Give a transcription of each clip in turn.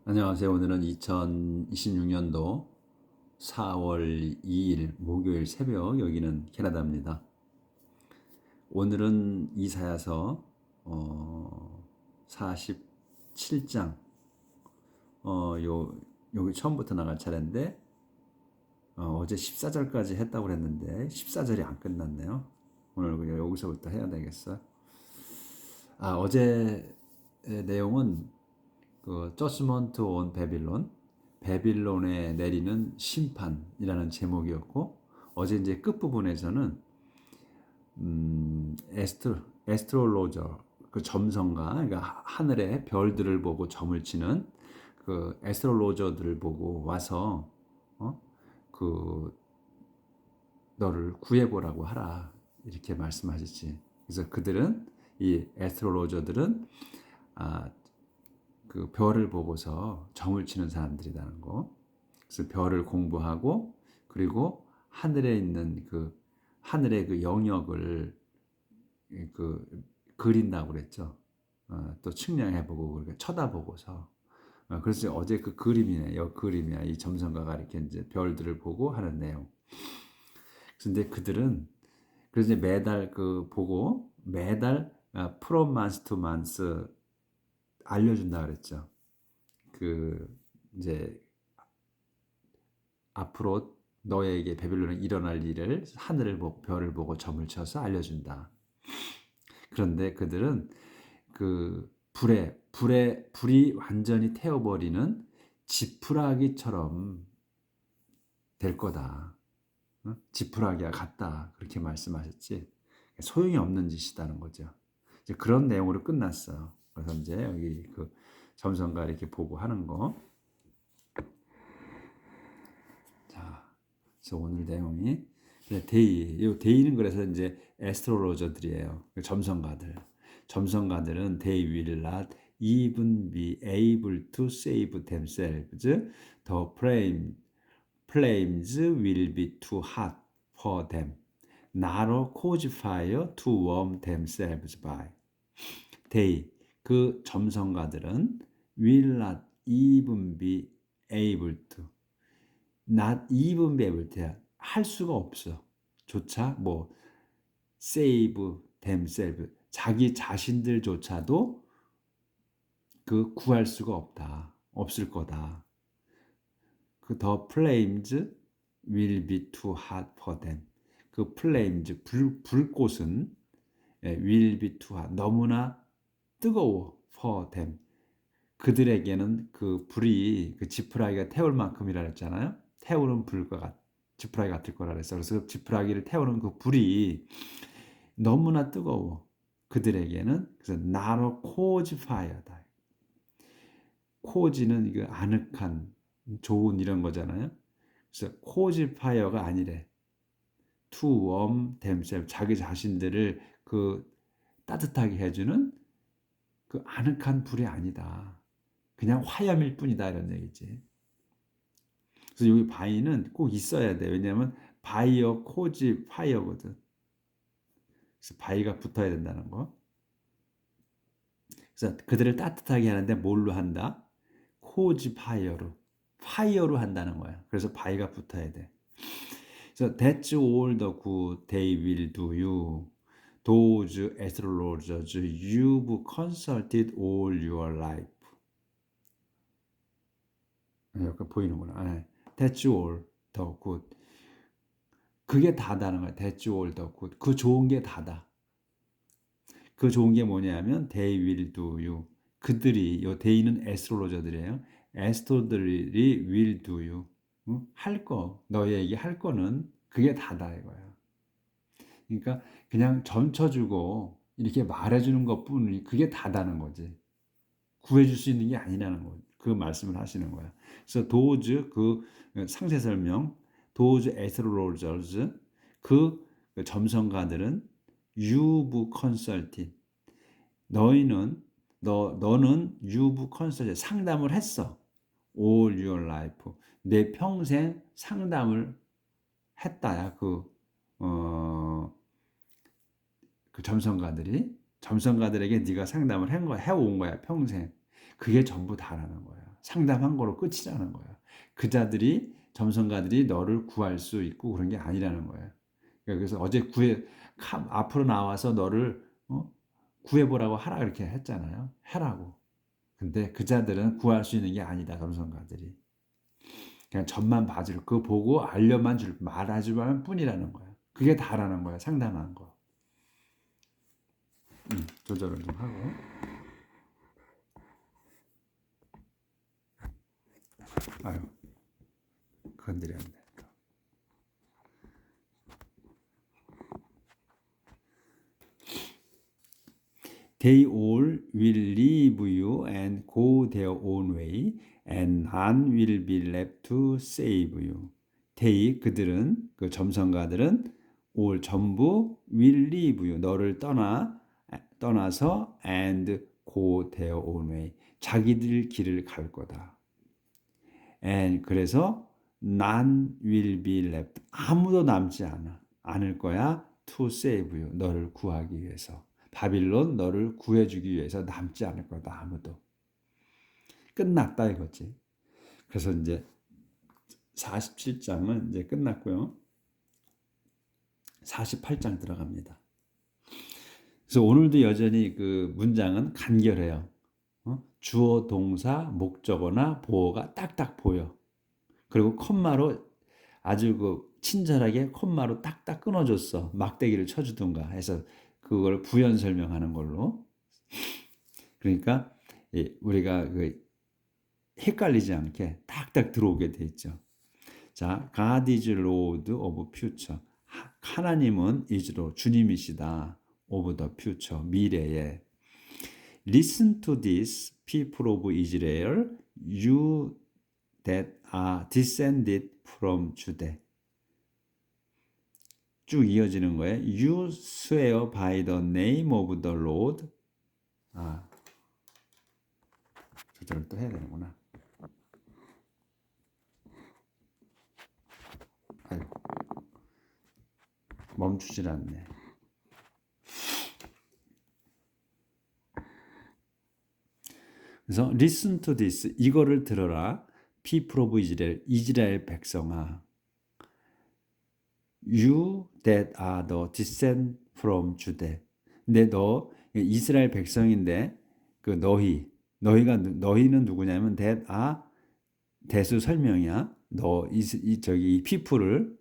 안녕하세요. 오늘은 2026년도 4월 2일 목요일 새벽, 여기는 캐나다입니다. 오늘은 이사야서 47장 여기 처음부터 나갈 차례인데, 어제 14절까지 했다고 그랬는데 14절이 안 끝났네요. 오늘 그냥 여기서부터 해야 되겠어요. 어제 내용은 그 저스먼트 온 베빌론, 베빌론에 내리는 심판이라는 제목이었고, 어제 이제 끝부분에서는 에스트롤로저, 그 점성가, 그러니까 하늘의 별들을 보고 점을 치는 그 에스트롤로저들을 보고 와서 그 너를 구해보라고 하라, 이렇게 말씀하셨지. 그래서 그들은, 이 에스트롤로저들은 그 별을 보고서 점을 치는 사람들이라는 거. 그래서 별을 공부하고, 그리고 하늘에 있는 그 하늘의 그 영역을 그 그린다고 그랬죠. 또 측량해보고, 그러니까 쳐다보고서. 그래서 어제 그 그림이네, 그림이야. 이 점성가가 이렇게 이제 별들을 보고 하는 내용. 근데 그들은 그래서 이제 매달 그 보고 매달 프롬 만스 투 만스 알려준다 그랬죠. 그 이제 앞으로 너에게 베빌론에 일어날 일을 하늘을 보고 별을 보고 점을 쳐서 알려준다. 그런데 그들은 그 불이 완전히 태워버리는 지푸라기처럼 될 거다. 지푸라기와 같다. 그렇게 말씀하셨지. 소용이 없는 짓이다는 거죠. 이제 그런 내용으로 끝났어요. 그래서 이제 여기 그 점성가 이렇게 보고 하는 거. 자, 그래서 오늘 내용이 이 데이는 그래서 이제 에스트로로저들이에요. 점성가들. 점성가들은 they will not even be able to save themselves. The flames will be too hot for them. Not a cause fire to warm themselves by. they, 그 점성가들은 will not even be able to, not even be able to, 할 수가 없어. 조차 뭐 save themselves, 자기 자신들조차도 그 구할 수가 없다. 없을 거다. 그 the flames will be too hot for them. 그 flames, 불꽃은 will be too hot, 너무나 뜨거워 for them. 그들에게는 그 불이 그 지푸라기가 태울 만큼이라 했잖아요. 태우는 불과 지푸라기 같을 거라 그랬어. 그래서 지푸라기를 태우는 그 불이 너무나 뜨거워. 그들에게는. 그래서 not a cause fire다. cause는 이거 아늑한, 좋은 이런 거잖아요. 그래서 cause fire가 아니래. to warm themselves, 자기 자신들을 그 따뜻하게 해주는 그 아늑한 불이 아니다. 그냥 화염일 뿐이다, 이런 얘기지. 그래서 여기 바이는 꼭 있어야 돼. 왜냐하면 바이어 코지 파이어거든. 그래서 바이가 붙어야 된다는 거. 그래서 그들을 따뜻하게 하는데 뭘로 한다? 코지 파이어로 한다는 거야. 그래서 바이가 붙어야 돼. 그래서 that's all the good they will do you. Those astrologers you've consulted all your life. 약간 보이는구나. That's all the good. 그게 다다는 거야. That's all the good. 그 좋은 게 다다. 그 좋은 게 뭐냐면 they will do you. 그들이, 요 they는 에스트로로저들이에요. 에스트로들이 will do you. 할 거, 너에게 할 거는 그게 다다 이거야. 그러니까 그냥 점쳐주고 이렇게 말해주는 것뿐이 그게 다다는 거지. 구해줄 수 있는 게 아니라는 거. 그 말씀을 하시는 거야. 그래서 those, 그 상세 설명, those astrologers, 그 점성가들은 you've consulted. 너는 you've consulted, 상담을 했어. all your life. 내 평생 상담을 했다야. 그 점성가들에게 네가 상담을 해온 거야, 평생. 그게 전부 다라는 거야. 상담한 거로 끝이라는 거야. 그자들이 점성가들이 너를 구할 수 있고 그런 게 아니라는 거예요. 그래서 어제 앞으로 나와서 너를 구해보라고 하라 그렇게 했잖아요. 해라고. 근데 그자들은 구할 수 있는 게 아니다. 점성가들이. 그냥 점만 봐줄 그 보고 알려만 말해주면 뿐이라는 거야. 그게 다라는 거야. 상담한 거. 조절을 좀 하고. 아유, 건드렸네. They all will leave you and go their own way, and none will be left to save you. They 그들은 그 점성가들은 all 전부 will leave you 너를 떠나서 and go their own way 자기들 길을 갈 거다. And 그래서 none will be left 아무도 남지 않을 거야 to save you 너를 구하기 위해서. 바빌론 너를 구해주기 위해서 남지 않을 거다 아무도. 끝났다 이거지. 그래서 이제 47장은 이제 끝났고요. 48장 들어갑니다. 그래서 오늘도 여전히 그 문장은 간결해요. 주어, 동사, 목적어나 보어가 딱딱 보여. 그리고 콤마로 아주 그 친절하게 콤마로 딱딱 끊어줬어. 막대기를 쳐주든가 해서 그걸 부연 설명하는 걸로. 그러니까 우리가 그 헷갈리지 않게 딱딱 들어오게 돼 있죠. 자, God is Lord of future. 하나님은 is Lord, 주님이시다. of the future, 미래에. Listen to this, people of Israel, you that are descended from Judah. 쭉 이어지는 거예요. You swear by the name of the Lord. 조절을 또 해야 되는구나. 아유, 멈추질 않네. 그래서 listen to this, 이거를 들어라. people of Israel, 이스라엘 백성아. You that are the descend from Judah. 근데 너 이스라엘 백성인데 그 너희는 누구냐면 that are 대수 설명이야. 이 people를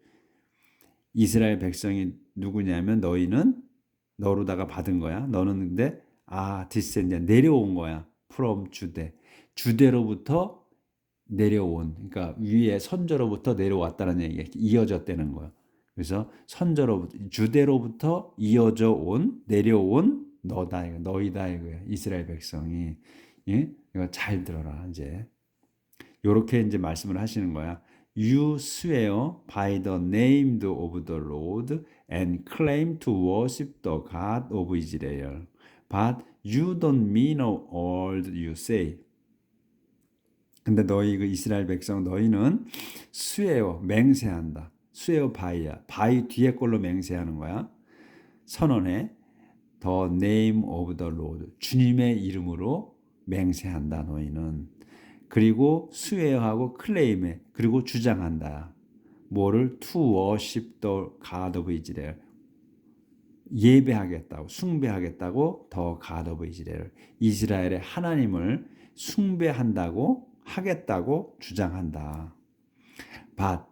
이스라엘 백성이 누구냐면 너희는 너로다가 받은 거야. 너는 근데 descend 내려온 거야. from Judah. 주대로부터 내려온 그러니까 위에 선조로부터 내려왔다는 얘기가 이어졌다는 거야. 그래서 주대로부터 이어져 온 내려온 너희다 이거야. 이스라엘 백성이. 예? 이거 잘 들어라 이제. 요렇게 이제 말씀을 하시는 거야. You swear by the name of the Lord and claim to worship the God of Israel. But you don't mean all you say. 근데 너희 그 이스라엘 백성 너희는 swear 맹세한다. swear by야. by 뒤에 걸로 맹세하는 거야. 선언해. The name of the Lord. 주님의 이름으로 맹세한다 너희는. 그리고 swear하고 claim해. 그리고 주장한다. 뭐를? To worship the God of Israel. 예배하겠다고 숭배하겠다고 the God of Israel. 이스라엘의 하나님을 숭배한다고 하겠다고 주장한다. But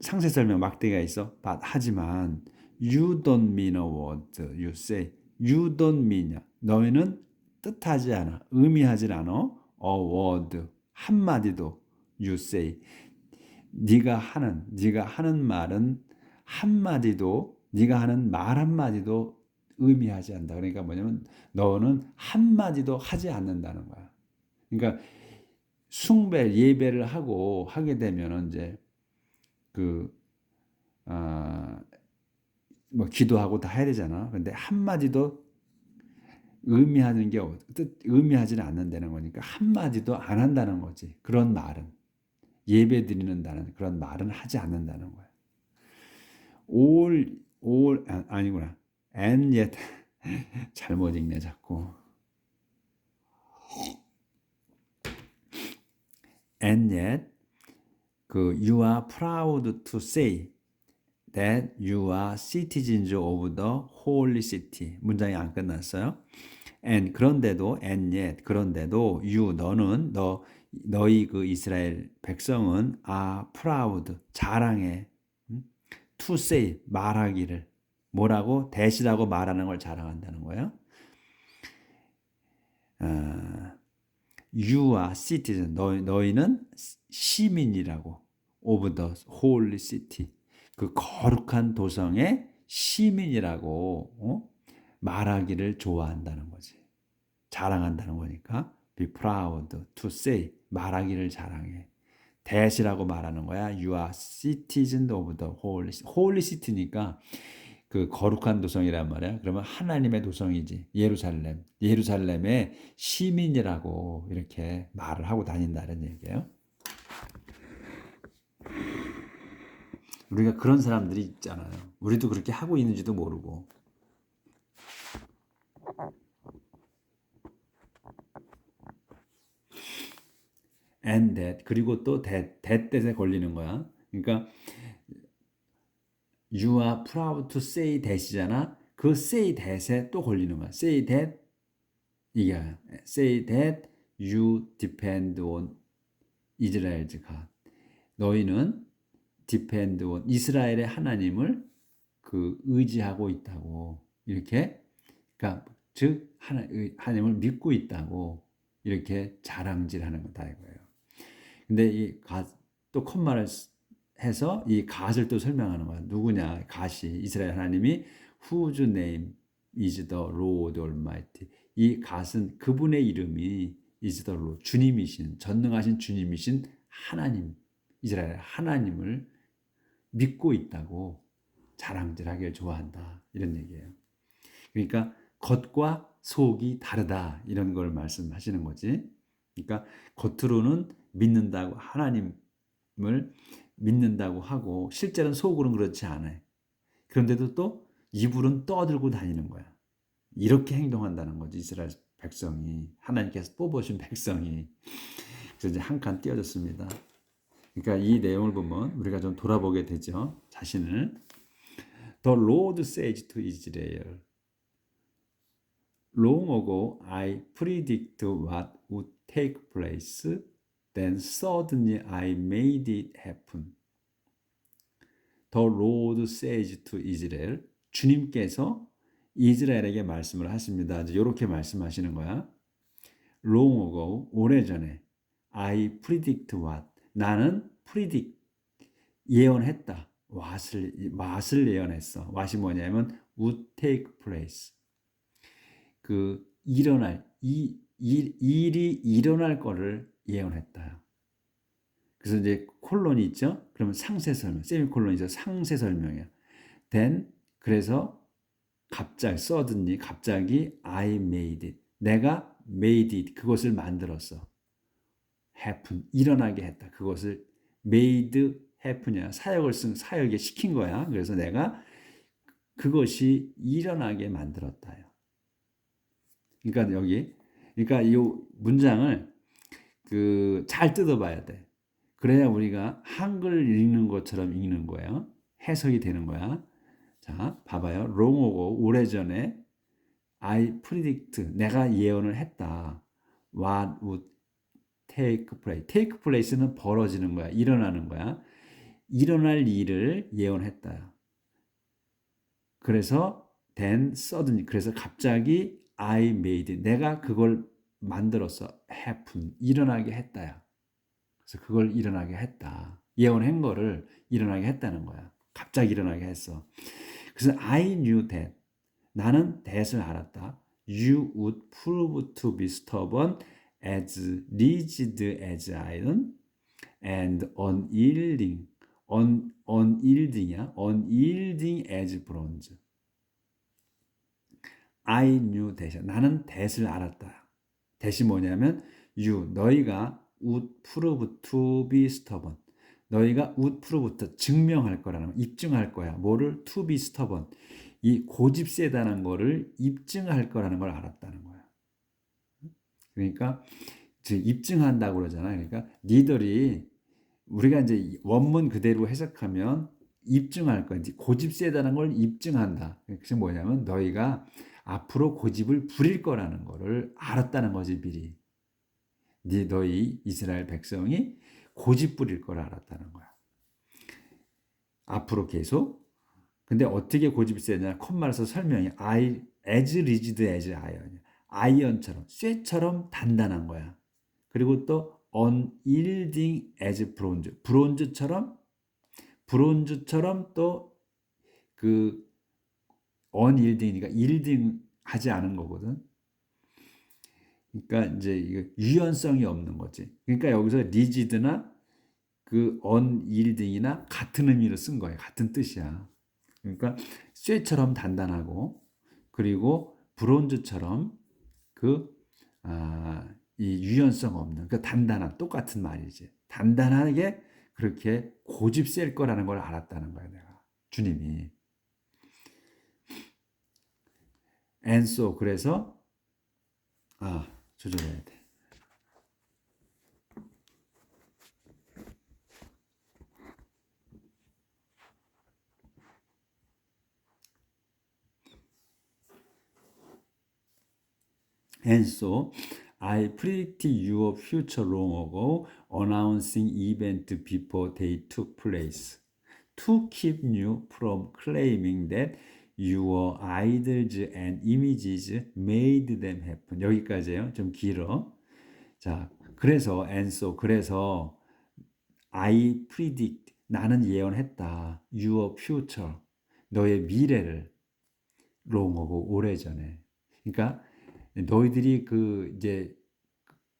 상세 설명 막대기가 있어. But 하지만 you don't mean a word you say. You don't mean 너희는 뜻하지 않아. 의미하지 않아. A word 한마디도 you say. 네가 하는 말은 한마디도 네가 하는 말 한마디도 의미하지 않는다. 그러니까 뭐냐면 너는 한마디도 하지 않는다는 거야. 그러니까 예배를 하게 되면은 이제 뭐 기도하고 다 해야 되잖아. 근데 한마디도 의미하지는 않는다는 거니까 한마디도 안 한다는 거지. 그런 말은 예배 드리는다는 그런 말은 하지 않는다는 거야. 아니구나. and yet 잘못 읽네 자꾸. and yet you are proud to say that you are citizens of the holy city. 문장이 안 끝났어요. and yet 그런데도 너희 그 이스라엘 백성은 are proud 자랑해. to say 말하기를 뭐라고 대시라고 말하는 걸 자랑한다는 거예요. You are citizen 너희는 시민이라고 of the holy city 그 거룩한 도성의 시민이라고 말하기를 좋아한다는 거지. 자랑한다는 거니까 be proud to say 말하기를 자랑해. 대시라고 말하는 거야. You are citizen of the holy city니까 그 거룩한 도성이란 말이야. 그러면 하나님의 도성이지. 예루살렘의 시민이라고 이렇게 말을 하고 다닌다는 얘기예요. 우리가 그런 사람들이 있잖아요. 우리도 그렇게 하고 있는지도 모르고. and that 그리고 또 that that에 걸리는 거야. 그러니까 you are proud to say that이잖아. 그 say that에 또 걸리는 거야. say that 이게 say that you depend on Israel's God. 너희는 depend on 이스라엘의 하나님을 그 의지하고 있다고 이렇게 그러니까 즉 하나님을 믿고 있다고 이렇게 자랑질하는 거다 이거예요. 근데 또 콤마를 해서 이 갓을 또 설명하는 거야. 누구냐? 갓이 이스라엘 하나님이 whose name is the Lord Almighty. 이 갓은 그분의 이름이 is the Lord 주님이신 전능하신 주님이신 하나님 이스라엘 하나님을 믿고 있다고 자랑질하기를 좋아한다 이런 얘기예요. 그러니까 겉과 속이 다르다 이런 걸 말씀하시는 거지. 그러니까 겉으로는 믿는다고 하나님을 믿는다고 하고 실제로는 속으로는 그렇지 않아요. 그런데도 또 입으로는 떠들고 다니는 거야. 이렇게 행동한다는 거지 이스라엘 백성이 하나님께서 뽑으신 백성이. 그래서 이제 한 칸 띄어졌습니다. 그러니까 이 내용을 보면 우리가 좀 돌아보게 되죠. 자신을. The Lord says to Israel, Long ago I predict what would take place, then suddenly I made it happen. The Lord says to Israel, 주님께서 이스라엘에게 말씀을 하십니다. 이제 이렇게 말씀하시는 거야. Long ago, 오래전에 I predict what, 나는 predict, 예언했다. what을 예언했어. what이 뭐냐면 would take place. 그 일어날 일이 일어날 거를 예언했다. 그래서 이제 콜론이 있죠. 그러면 상세 설명, 세미콜론이죠. 상세 설명이야. then 그래서 갑자기 suddenly 갑자기 I made it. 내가 made it 그것을 만들었어. happen 일어나게 했다. 그것을 made happen이야. 사역에 시킨 거야. 그래서 내가 그것이 일어나게 만들었다요. 그러니까 이 문장을 잘 뜯어봐야 돼. 그래야 우리가 한글 읽는 것처럼 읽는 거예요. 해석이 되는 거야. 자, 봐봐요. long ago, 오래전에 I predict, 내가 예언을 했다. What would take place. take place는 벌어지는 거야. 일어나는 거야. 일어날 일을 예언했다. 그래서 then suddenly, 그래서 갑자기 I made it. 내가 그걸 만들었어. happen. 일어나게 했다야. 그래서 그걸 일어나게 했다. 예언한 거를 일어나게 했다는 거야. 갑자기 일어나게 했어. 그래서 I knew that. 나는 that을 알았다. You would prove to be stubborn as rigid as iron and unyielding. unyielding이야. unyielding as bronze. I knew that. 나는 that을 알았다. that이 뭐냐면 너희가 would prove to be stubborn. 너희가 would prove 증명할 거라는 거, 입증할 거야. 뭐를? to be stubborn. 이 고집 세다는 거를 입증할 거라는 걸 알았다는 거야. 그러니까 즉 입증한다고 그러잖아요. 그러니까 니들이 우리가 이제 원문 그대로 해석하면 입증할 거야. 고집세다는 걸 입증한다. 그게 뭐냐면 너희가 앞으로 고집을 부릴 거라는 거를 알았다는 거지 미리. 너희 이스라엘 백성이 고집 부릴 걸 알았다는 거야. 앞으로 계속. 근데 어떻게 고집이 세냐? 콧말에서 설명이 as rigid as iron. 아이언처럼 쇠처럼 단단한 거야. 그리고 또 unyielding as bronze. 브론즈처럼 또 그 unyielding이니까 yielding 하지 않은 거거든. 그러니까 이제 이거 유연성이 없는 거지. 그러니까 여기서 rigid나 그 unyielding이나 같은 의미로 쓴 거예요. 같은 뜻이야. 그러니까 쇠처럼 단단하고 그리고 브론즈처럼 그 이 유연성 없는 그 단단한 똑같은 말이지. 단단하게 그렇게 고집 셀 거라는 걸 알았다는 거야, 내가. 주님이. And so 그래서 조절해야 돼. And so I predicted your future long ago, announcing event before they took place, to keep you from claiming that your idols and images made them happen. 여기까지예요. 좀 길어. 자, 그래서 and so 그래서 I predict 나는 예언했다. Your future 너의 미래를 long ago 오래전에. 그러니까 너희들이 그 이제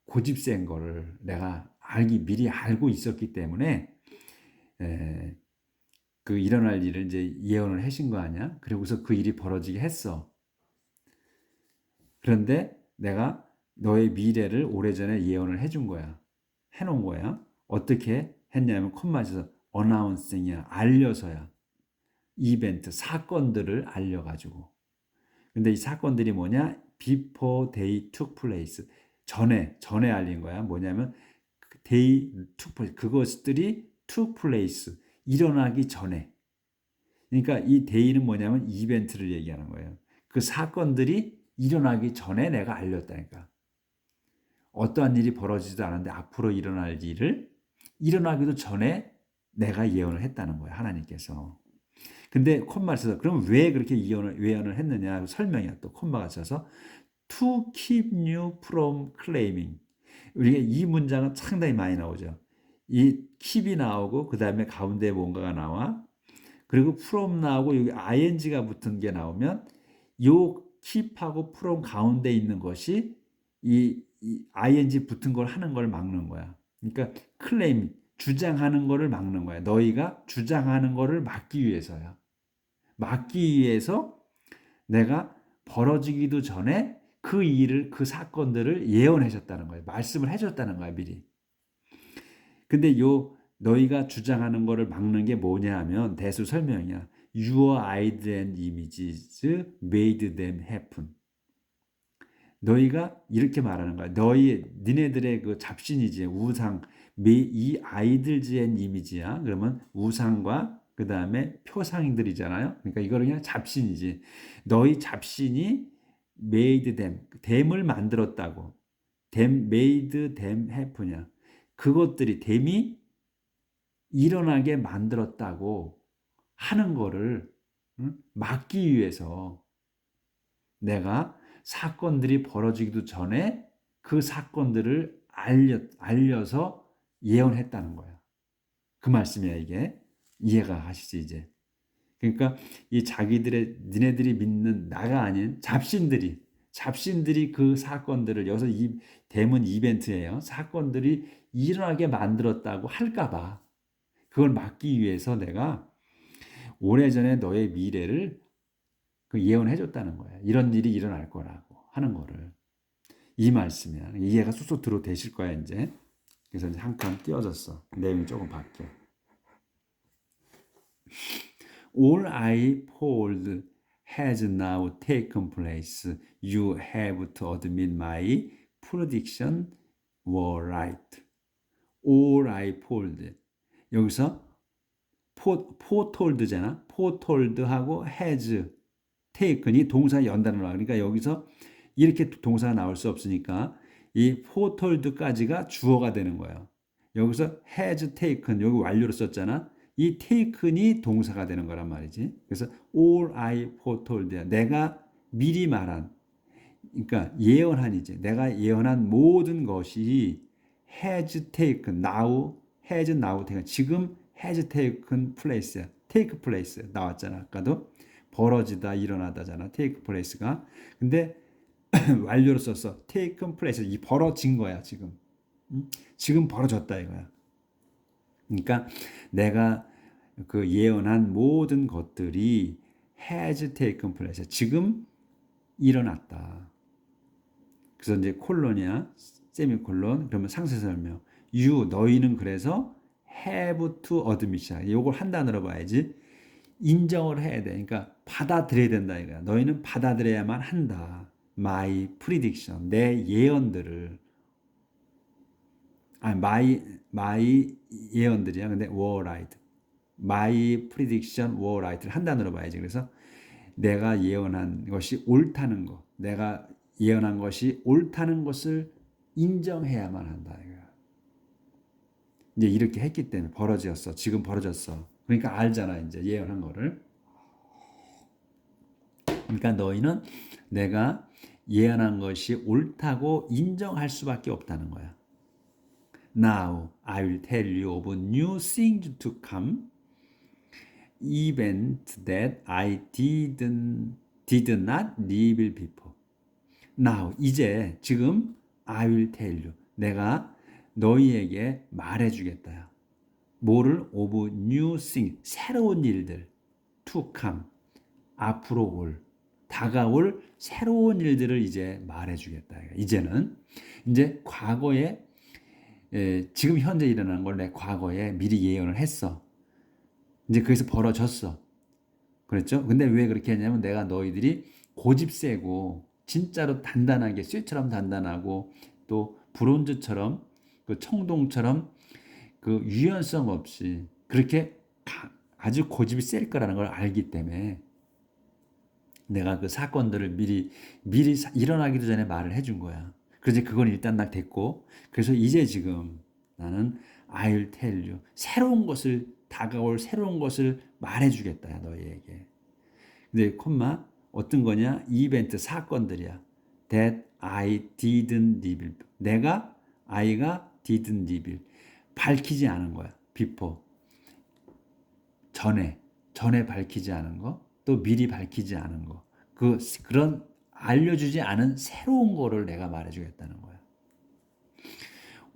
고집센 거를 내가 미리 알고 있었기 때문에 그 일어날 일을 이제 예언을 하신 거 아니야? 그리고서 그 일이 벌어지게 했어. 그런데 내가 너의 미래를 오래전에 예언을 해준 거야. 해놓은 거야. 어떻게 했냐면 콤마에서 announcing이야. 알려서야. 이벤트, 사건들을 알려가지고. 근데 이 사건들이 뭐냐? Before they took place. 전에 알린 거야. 뭐냐면 they took place. 그것들이 took place. 일어나기 전에. 그러니까 이 day는 뭐냐면 이벤트를 얘기하는 거예요. 그 사건들이 일어나기 전에 내가 알렸다니까. 어떠한 일이 벌어지지도 않았는데 앞으로 일어날 일을 일어나기도 전에 내가 예언을 했다는 거야. 하나님께서. 근데 콤마를 써서 그럼 왜 그렇게 예언을 했느냐 설명이야. 또 콤마가 써서 to keep you from claiming. 우리가 이 문장은 상당히 많이 나오죠. 이 keep이 나오고 그 다음에 가운데 뭔가가 나와. 그리고 from 나오고 여기 ing가 붙은 게 나오면 요 keep하고 from 가운데 있는 것이 이 ing 붙은 걸 하는 걸 막는 거야. 그러니까 claim 주장하는 거를 막는 거야. 너희가 주장하는 거를 막기 위해서야. 막기 위해서 내가 벌어지기도 전에 그 일을 그 사건들을 예언하셨다는 거예요. 말씀을 해줬다는 거야 미리. 근데 너희가 주장하는 거를 막는 게 뭐냐 하면 대수 설명이야. Your ideas and images made them happen. 너희가 이렇게 말하는 거야. 니네들의 그 잡신이지 우상 이 idols and image야. 그러면 우상과 그 다음에 표상들이잖아요. 그러니까 이거는 그냥 잡신이지. 너희 잡신이 made them, them을 만들었다고. made them happen이야. 그것들이 them이 일어나게 만들었다고 하는 거를 막기 위해서 내가 사건들이 벌어지기도 전에 그 사건들을 알려서 예언했다는 거야. 그 말씀이야 이게. 이해가 가시지 이제. 그러니까 이 니네들이 믿는 나가 아닌 잡신들이 그 사건들을 여기서 이 대문 이벤트예요. 사건들이 일어나게 만들었다고 할까봐 그걸 막기 위해서 내가 오래전에 너의 미래를 그 예언해줬다는 거야. 이런 일이 일어날 거라고 하는 거를. 이 말씀이야. 이해가 쏙쏙 되실 거야 이제. 그래서 이제 한 칸 띄워졌어. 내용이 조금 바뀌어. All I told has now taken place. You have to admit my prediction were right. all I told. 여기서 foretold잖아. foretold하고 has taken이 동사 연단을 와. 그러니까 여기서 이렇게 동사가 나올 수 없으니까 이 foretold까지가 주어가 되는 거예요. 여기서 has taken 여기 완료로 썼잖아. 이 taken이 동사가 되는 거란 말이지. 그래서 all I foretold야. 내가 미리 말한, 그러니까 예언한이지. 내가 예언한 모든 것이 has taken now, has now taken 지금 has taken place야. take place 나왔잖아. 아까도 벌어지다 일어나다잖아. take place가. 근데 완료로 썼어. taken place 이 벌어진 거야 지금. 지금 벌어졌다 이거야. 그러니까 내가 그 예언한 모든 것들이 has taken place 지금 일어났다. 그래서 이제 콜론이야 세미콜론 그러면 상세 설명. you 너희는 그래서 have to admit이야. 이걸 한 단어로 봐야지. 인정을 해야 돼. 그러니까 받아들여야 된다 이거야. 너희는 받아들여야만 한다. My prediction 내 예언들을 my 예언들이야. 근데 were right. My prediction were right를 한 단어로 봐야지. 그래서 내가 예언한 것이 옳다는 거, 내가 예언한 것이 옳다는 것을 인정해야만 한다. 이제 이렇게 했기 때문에 벌어졌어. 지금 벌어졌어. 그러니까 알잖아. 이제 예언한 거를. 그러니까 너희는 내가 예언한 것이 옳다고 인정할 수밖에 없다는 거야. Now I will tell you of new things to come, event that I did not reveal before. Now 이제 지금 I will tell you 내가 너희에게 말해주겠다. 뭐를? of new things 새로운 일들 to come 앞으로 올 다가올 새로운 일들을 이제 말해주겠다. 이제는 이제 과거에 지금 현재 일어나는 걸 내 과거에 미리 예언을 했어. 이제 거기서 벌어졌어. 그랬죠? 근데 왜 그렇게 했냐면 내가 너희들이 고집 세고 진짜로 단단하게 쇠처럼 단단하고 또 브론즈처럼 그 청동처럼 그 유연성 없이 그렇게 아주 고집이 셀 거라는 걸 알기 때문에 내가 그 사건들을 미리 일어나기도 전에 말을 해준 거야. 그래서 그건 일단 나 됐고 그래서 이제 지금 나는 I'll tell you 새로운 것을 다가올 새로운 것을 말해주겠다 너희에게. 근데 콤마 어떤 거냐? 이벤트 사건들이야. That I didn't reveal. 내가 I가 didn't reveal. 밝히지 않은 거야. before. 전에 밝히지 않은 거, 또 미리 밝히지 않은 거. 그런 알려주지 않은 새로운 거를 내가 말해주겠다는 거야.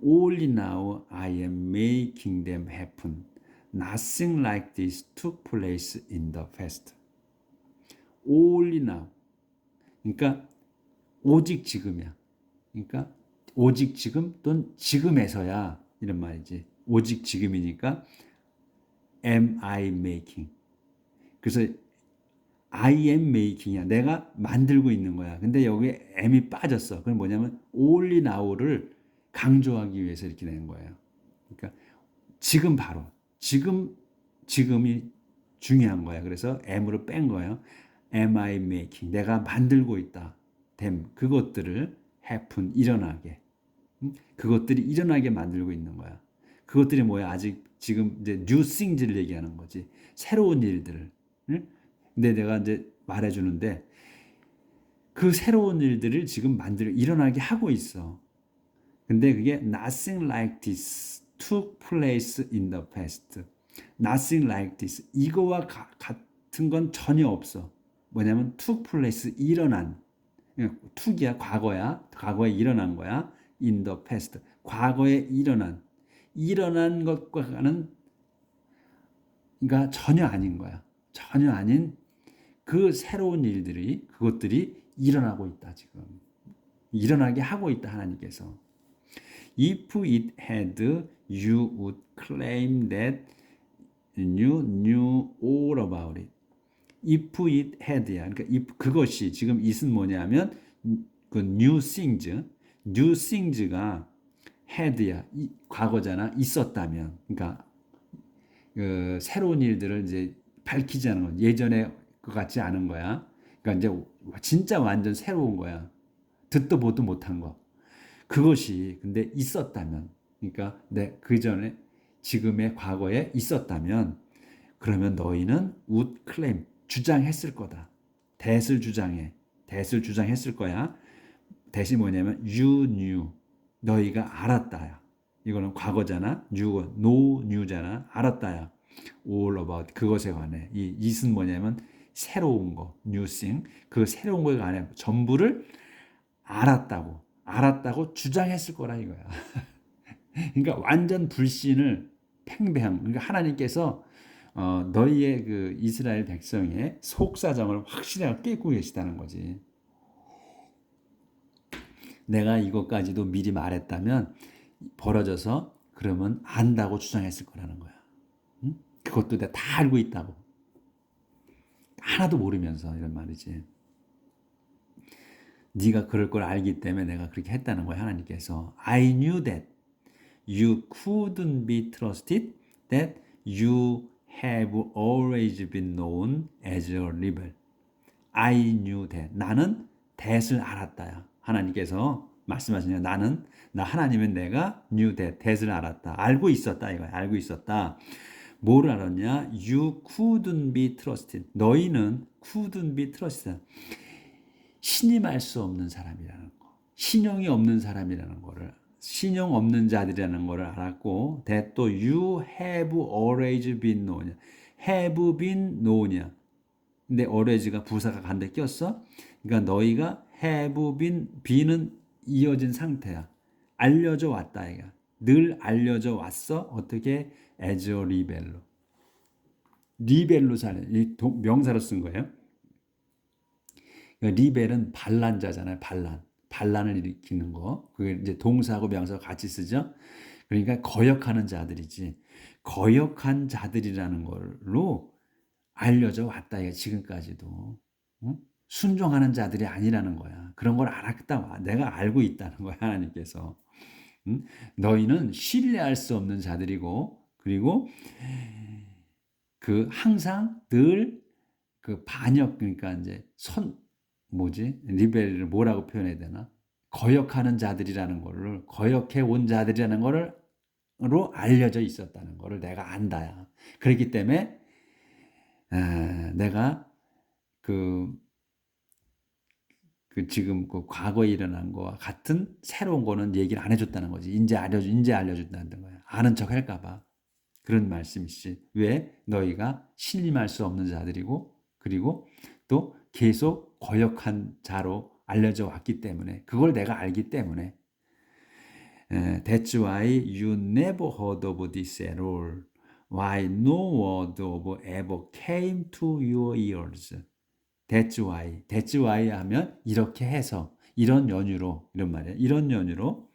Only now I am making them happen. Nothing like this took place in the past. Only now. 그러니까 오직 지금이야. 그러니까 오직 지금 또는 지금에서야 이런 말이지. 오직 지금이니까 am I making. 그래서 I am making이야. 내가 만들고 있는 거야. 근데 여기에 am이 빠졌어. 그건 뭐냐면 only now를 강조하기 위해서 이렇게 된 거예요. 그러니까 지금 바로 지금이 중요한 거야. 그래서 am으로 뺀 거예요. Am I making? 내가 만들고 있다. them 그것들을 happen 일어나게. 그것들이 일어나게 만들고 있는 거야. 그것들이 뭐야? 아직 지금 이제 new things를 얘기하는 거지. 새로운 일들을. 근데 내가 이제 말해주는데 그 새로운 일들을 지금 일어나게 하고 있어. 근데 그게 nothing like this took place in the past. Nothing like this. 이거와 같은 건 전혀 없어. 뭐냐면 took place 일어난. took이야 과거야. 과거에 일어난 거야. in the past. 과거에 일어난 것과는 그러니까 전혀 아닌 거야. 전혀 아닌 그 새로운 일들이 그것들이 일어나고 있다 지금. 일어나게 하고 있다 하나님께서. If it had, you would claim that you knew all about it. If it had야. 그러니까 if 그것이 지금 it은 뭐냐면 그 new things가 had야. 과거잖아. 있었다면. 그러니까 그 새로운 일들을 이제 밝히지 않은 거. 예전에 것 같지 않은 거야. 그러니까 이제 진짜 완전 새로운 거야. 듣도 보도 못한 거. 그것이 근데 있었다면, 그러니까 내 그 전에 지금의 과거에 있었다면, 그러면 너희는 would claim 주장했을 거다. that을 주장해. that을 주장했을 거야. that이 뭐냐면 you knew 너희가 알았다야. 이거는 과거잖아. no knew잖아. 알았다야. all about 그것에 관해. 이 it은 뭐냐면 새로운 거, new thing. 그 새로운 거에 관해 전부를 알았다고 주장했을 거라 이거야. 그러니까 완전 불신을 팽배한. 그러니까 하나님께서 너희의 그 이스라엘 백성의 속사정을 확실하게 꿰고 계시다는 거지. 내가 이것까지도 미리 말했다면 벌어져서 그러면 안다고 주장했을 거라는 거야. 응? 그것도 내가 다 알고 있다고. 하나도 모르면서 이런 말이지. 네가 그럴 걸 알기 때문에 내가 그렇게 했다는 거야. 하나님께서 I knew that you couldn't be trusted, that you have always been known as a rebel. I knew that. 나는 that을 알았다야. 하나님께서 말씀하시냐. 나 하나님은 내가 knew that, that을 알았다. 알고 있었다 이거야. 알고 있었다. 뭐를 알았냐? You couldn't be trusted. 너희는 couldn't be trusted. 신임할 수 없는 사람이라는 거. 신용이 없는 사람이라는 거를. 신용 없는 자들이라는 거를 알았고, that 또 you have always been known. have been known이야. 근데 always가 부사가 간데 꼈어. 그러니까 너희가 have been은 이어진 상태야. 알려져 왔다 이가. 늘 알려져 왔어. 어떻게? as a rebel로. 리벨로 사는 이 명사로 쓴 거예요. 그러니까 리벨은 반란자잖아요. 반란을 일으키는 거. 그게 이제 동사하고 명사가 같이 쓰죠. 그러니까 거역하는 자들이지. 거역한 자들이라는 걸로 알려져 왔다. 이게 지금까지도. 응? 순종하는 자들이 아니라는 거야. 그런 걸 알았다. 내가 알고 있다는 거야. 하나님께서. 응? 너희는 신뢰할 수 없는 자들이고, 그리고 그 항상 늘 그 반역, 그러니까 이제 리벨을 뭐라고 표현해야 되나? 거역하는 자들이라는 거를, 거역해 온 자들이라는 거로 알려져 있었다는 거를 내가 안다야. 그렇기 때문에 내가 그 지금 그 과거에 일어난 거와 같은 새로운 거는 얘기를 안 해줬다는 거지. 이제 알려준다는 거야. 아는 척 할까봐. 그런 말씀이지. 왜? 너희가 신임할 수 없는 자들이고, 그리고 또 계속 거역한 자로 알려져 왔기 때문에, 그걸 내가 알기 때문에. That's why you never heard of this at all. Why no word of ever came to your ears. That's why 하면 이렇게 해서, 이런 연유로, 이런 말이야. 이런 연유로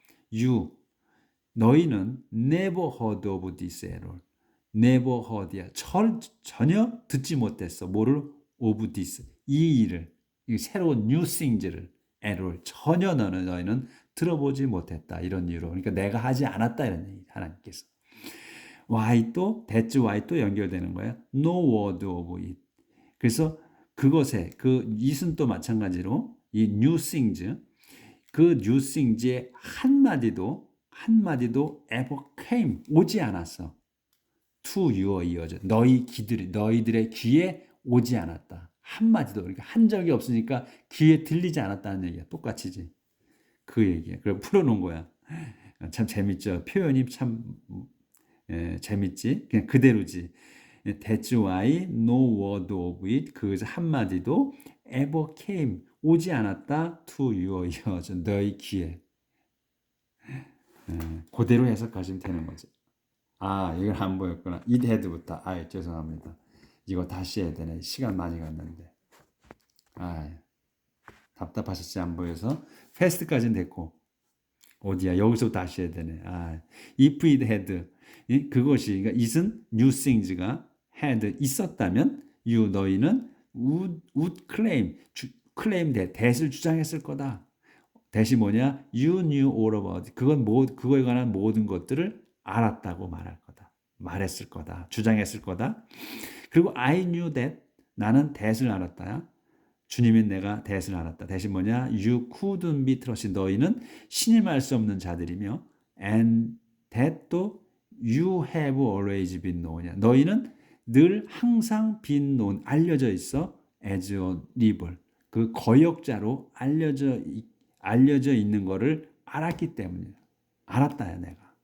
너희는 never heard of this at all. never heard야. 전혀 듣지 못했어. 뭐를? of this. 이 일을. 이 새로운 new things를 at all. 전혀 너희는 들어보지 못했다. 이런 이유로. 그러니까 내가 하지 않았다. 이런 얘기. 하나님께서. why 또 that's why 또 연결되는 거야. no word of it. 그래서 그것에 it은 또 마찬가지로 이 new things, 그 new things의 한마디도 ever came 오지 않았어. to your ears. 너희들의 귀에 오지 않았다. 한마디도. 그러니까 한 적이 없으니까 귀에 들리지 않았다는 얘기야. 똑같이지. 그 얘기야. 그걸 풀어놓은 거야. 참 재밌죠. 표현이 참 재밌지. 그냥 그대로지. That's why no word of it. 그 한마디도 ever came 오지 않았다. to your ears. 너희 귀에. 그대로 해석하시면 되는 거지. 이걸 안 보였구나. it had부터. 죄송합니다. 이거 다시 해야 되네. 시간 많이 갔는데. 답답하셨지, 안 보여서. fast까지는 됐고. 어디야? 여기서 다시 해야 되네. if it had. 그것이, 그러니까 it은 new things가 had 있었다면, 너희는 would claim that을 주장했을 거다. 대시 뭐냐? You knew all about. 그거에 관한 모든 것들을 알았다고 말할 거다. 말했을 거다. 주장했을 거다. 그리고 I knew that. 나는 that을 알았다야. 주님이 내가 that을 알았다. that이 뭐냐? You couldn't be trusted. 너희는 신임할 수 없는 자들이며 and that도 you have always been known. 너희는 늘 항상 been known, 알려져 있어. as a rebel. 그 거역자로 알려져 있는 거를 알았기 때문이야. 알았다야 내가.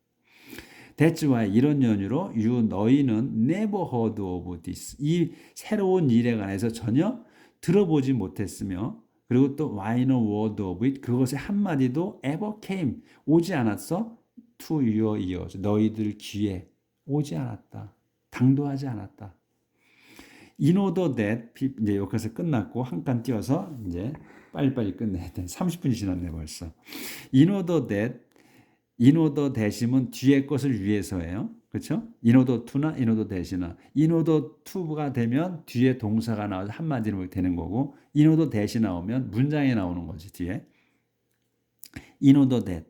That's why 이런 연유로 너희는 never heard of this. 이 새로운 일에 관해서 전혀 들어보지 못했으며 그리고 또 why no word of it. 그것의 한마디도 ever came. 오지 않았어. to your ears. 너희들 귀에 오지 않았다. 당도하지 않았다. In order that 이제 여기서 끝났고 한 칸 띄어서 이제 빨리빨리 끝내야 돼. 30분이 지났네 벌써. In order that이면 뒤에 것을 위해서예요. 그렇죠? in order to나 in order that이나 in order to가 되면 뒤에 동사가 나와서 한마디로 되는 거고 in order that이 나오면 문장에 나오는 거지 뒤에. in order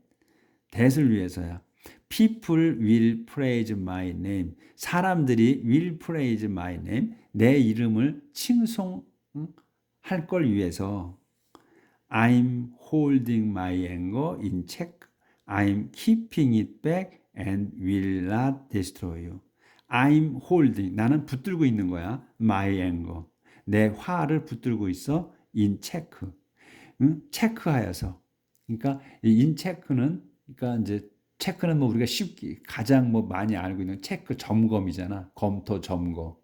that을 위해서야. People will praise my name. 사람들이 will praise my name. 내 이름을 칭송할 걸 위해서 I'm holding my anger in check. I'm keeping it back and will not destroy you. I'm holding. 나는 붙들고 있는 거야. My anger. 내 화를 붙들고 있어. in check. 체크하여서. 그러니까 in check는 그러니까 이제 체크는 뭐 우리가 쉽게 가장 뭐 많이 알고 있는 체크 점검이잖아. 검토 점검.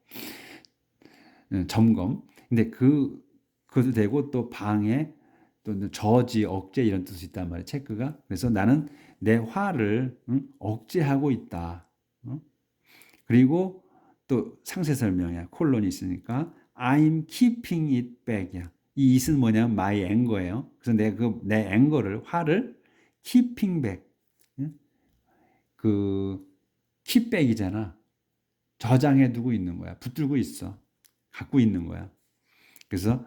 점검. 근데 그것도 되고 또 방해 또 저지 억제 이런 뜻이 있단 말이야. 체크가. 그래서 나는 내 화를 억제하고 있다. 그리고 또 상세 설명이야. 콜론이 있으니까 I'm keeping it back이야. 이 it은 뭐냐면 my anger예요. 그래서 내 anger를 화를 keeping back. 그 keep back이잖아. 저장해 두고 있는 거야. 붙들고 있어. 갖고 있는 거야. 그래서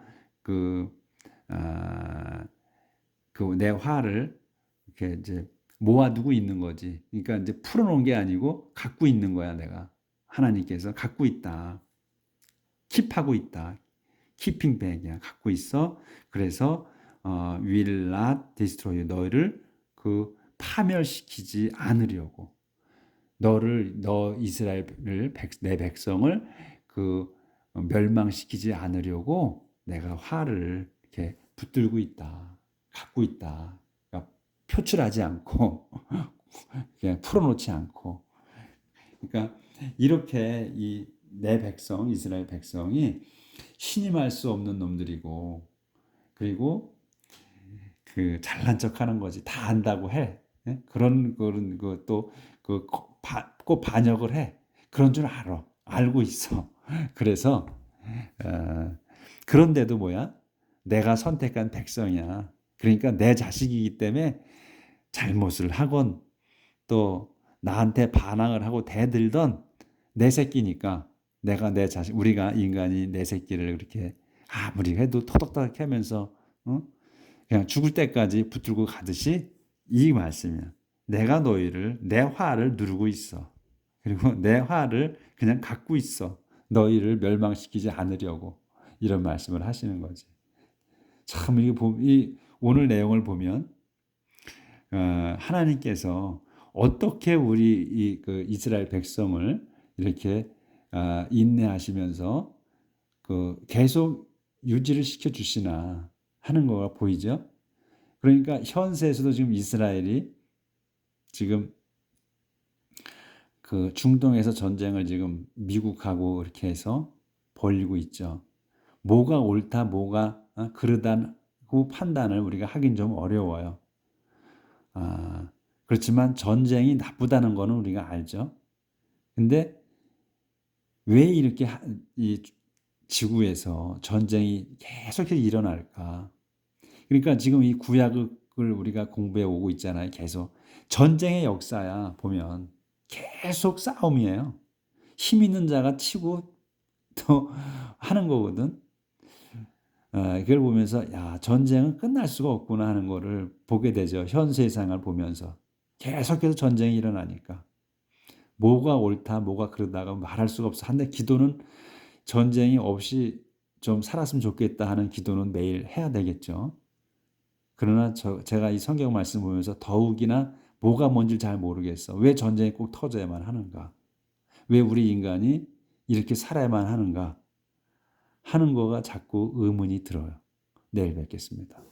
내 화를 이렇게 이제 모아두고 있는 거지. 그러니까 이제 풀어놓은 게 아니고 갖고 있는 거야, 내가. 하나님께서 갖고 있다. 킵하고 있다. keeping back이야. 갖고 있어. 그래서 will not destroy you. 너희를 파멸시키지 않으려고. 너 이스라엘을 내 백성을 멸망시키지 않으려고 내가 화를 이렇게 붙들고 있다. 갖고 있다. 그러니까 표출하지 않고 그냥 풀어놓지 않고. 그러니까 이렇게 내 백성, 이스라엘 백성이 신임할 수 없는 놈들이고 그리고 잘난 척하는 거지. 다 안다고 해. 그런 것도 꼭 반역을 해. 그런 줄 알아. 알고 있어. 그래서 그런데도 뭐야? 내가 선택한 백성이야. 그러니까 내 자식이기 때문에 잘못을 하건 또 나한테 반항을 하고 대들던 내 새끼니까 내가 내 자식, 우리가 인간이 내 새끼를 그렇게 아무리 해도 토닥토닥 하면서 그냥 죽을 때까지 붙들고 가듯이 이 말씀이야. 내가 너희를 내 화를 누르고 있어. 그리고 내 화를 그냥 갖고 있어. 너희를 멸망시키지 않으려고 이런 말씀을 하시는 거지. 참 오늘 내용을 보면 하나님께서 어떻게 우리 이스라엘 백성을 이렇게 인내하시면서 계속 유지를 시켜 주시나 하는 거가 보이죠. 그러니까 현세에서도 지금 이스라엘이 지금 중동에서 전쟁을 지금 미국하고 이렇게 해서 벌이고 있죠. 뭐가 옳다, 뭐가 그르다고 판단을 우리가 하긴 좀 어려워요. 그렇지만 전쟁이 나쁘다는 거는 우리가 알죠. 근데 왜 이렇게 이 지구에서 전쟁이 계속 일어날까? 그러니까 지금 이 구약을 우리가 공부해 오고 있잖아요. 계속 전쟁의 역사야. 보면 계속 싸움이에요. 힘 있는 자가 치고 또 하는 거거든. 그걸 보면서 '야 전쟁은 끝날 수가 없구나.' 하는 거를 보게 되죠. 현 세상을 보면서. 계속해서 전쟁이 일어나니까. 뭐가 옳다 뭐가 그르다가 말할 수가 없어. 근데 기도는 전쟁이 없이 좀 살았으면 좋겠다 하는 기도는 매일 해야 되겠죠. 그러나 제가 이 성경 말씀 보면서 더욱이나 뭐가 뭔지를 잘 모르겠어. 왜 전쟁이 꼭 터져야만 하는가? 왜 우리 인간이 이렇게 살아야만 하는가? 하는 거가 자꾸 의문이 들어요. 내일 뵙겠습니다.